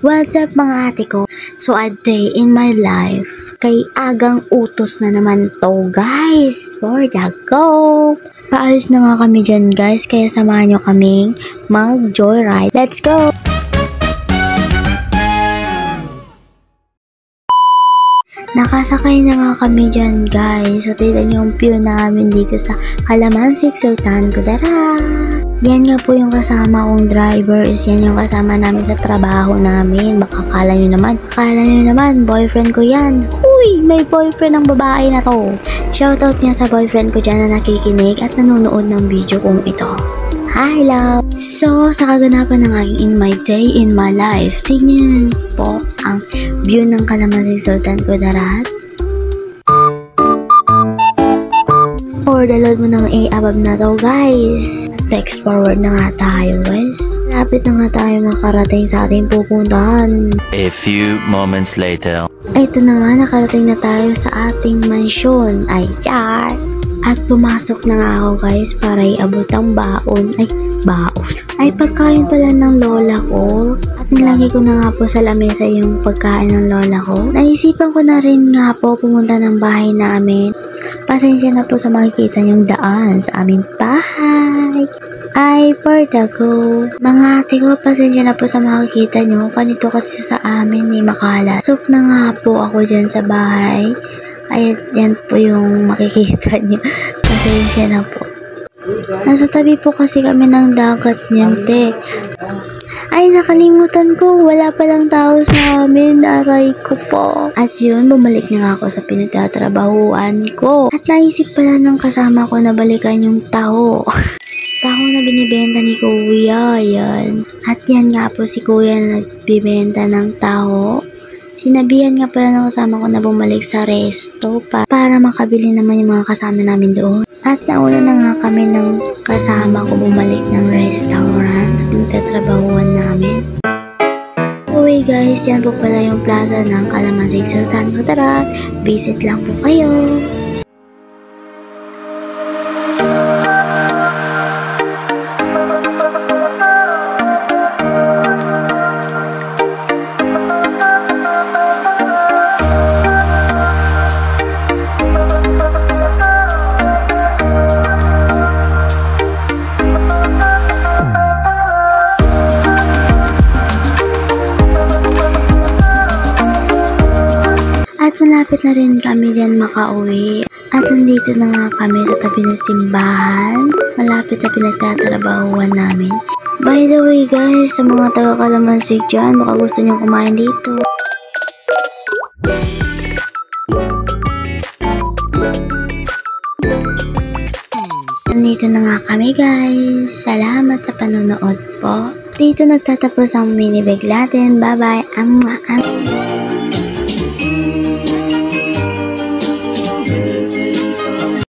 What's up mga ate ko? So a day in my life. Kay agang utos na naman to guys. For the go! Paalis na nga kami dyan guys. Kaya samahan nyo kaming mag-joyride. Let's go! Nakasakay na nga kami dyan guys. So tignan nyo yung view namin dito sa Calamansig, Sultan Kudarat. Yan nga po yung kasama kong driver, is yan yung kasama namin sa trabaho namin. Baka akala nyo naman, boyfriend ko yan. Uy, may boyfriend ang babae na to. Shoutout nga sa boyfriend ko dyan na nakikinig at nanonood ng video kong ito. Hi love! So, sa kaganapan ng aking in my day, in my life, tingnan po ang view ng Calamansig, Sultan Kudarat. Or download mo ng above na to guys. Text forward na nga tayo guys. Lapit na nga tayo makarating sa ating pupuntahan. A few moments later. Ito na nga, nakarating na tayo sa ating mansyon. Ay, char! At pumasok na nga ako guys para iabot ang baon. Ay, pagkain pala ng lola ko. At nilagay ko na nga po sa lamesa yung pagkain ng lola ko. Naisipan ko na rin nga po pumunta ng bahay namin. Pasensya na po sa makikita niyong daan sa aming bahay. Ay, for the go. Mga ate ko, pasensya na po sa makikita niyo. Kanito kasi sa amin ni makalat. Soap na nga po ako dyan sa bahay. Ay, yan po yung makikita niyo. Pasensya na po. Nasa tabi po kasi kami ng dagat niyan, te. Ay, nakalimutan ko. Wala palang tao sa amin. Aray ko po. At yun, bumalik na nga ako sa pinagtatrabahuan ko. At naisip pala ng kasama ko na balikan yung taho. Taho na binibenta ni kuya. Yan. At yan nga po si kuya na nagbibenta ng taho. Sinabihan nga pala ng kasama ko na bumalik sa resto para makabili naman yung mga kasama namin doon. At nauna na nga kami ng kasama ko bumalik ng restaurant na pinagtatrabahuan namin. Anyway guys, yan po pala yung plaza ng Calamansig, Sultan Kudarat. Visit lang po kayo. At malapit na rin kami dyan makauwi. At nandito na nga kami sa tabi ng simbahan. Malapit sa pinagtatrabahuan namin. By the way guys, sa mga taga Calamansig dyan, baka gusto nyo kumain dito. Nandito na nga kami guys. Salamat sa panonood po. Dito nagtatapos ang mini vlog natin. Bye bye.